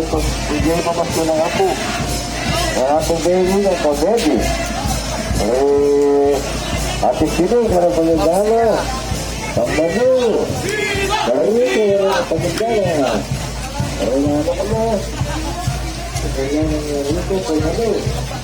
Bigay pamasko ng apo. Ang ating kaibigan po, Debbie. Ate Sino, karang pagkagala. Pambado. Karito, karang pagkagala. Ay, naman ka mo. Kaya nang rito, pagkagala.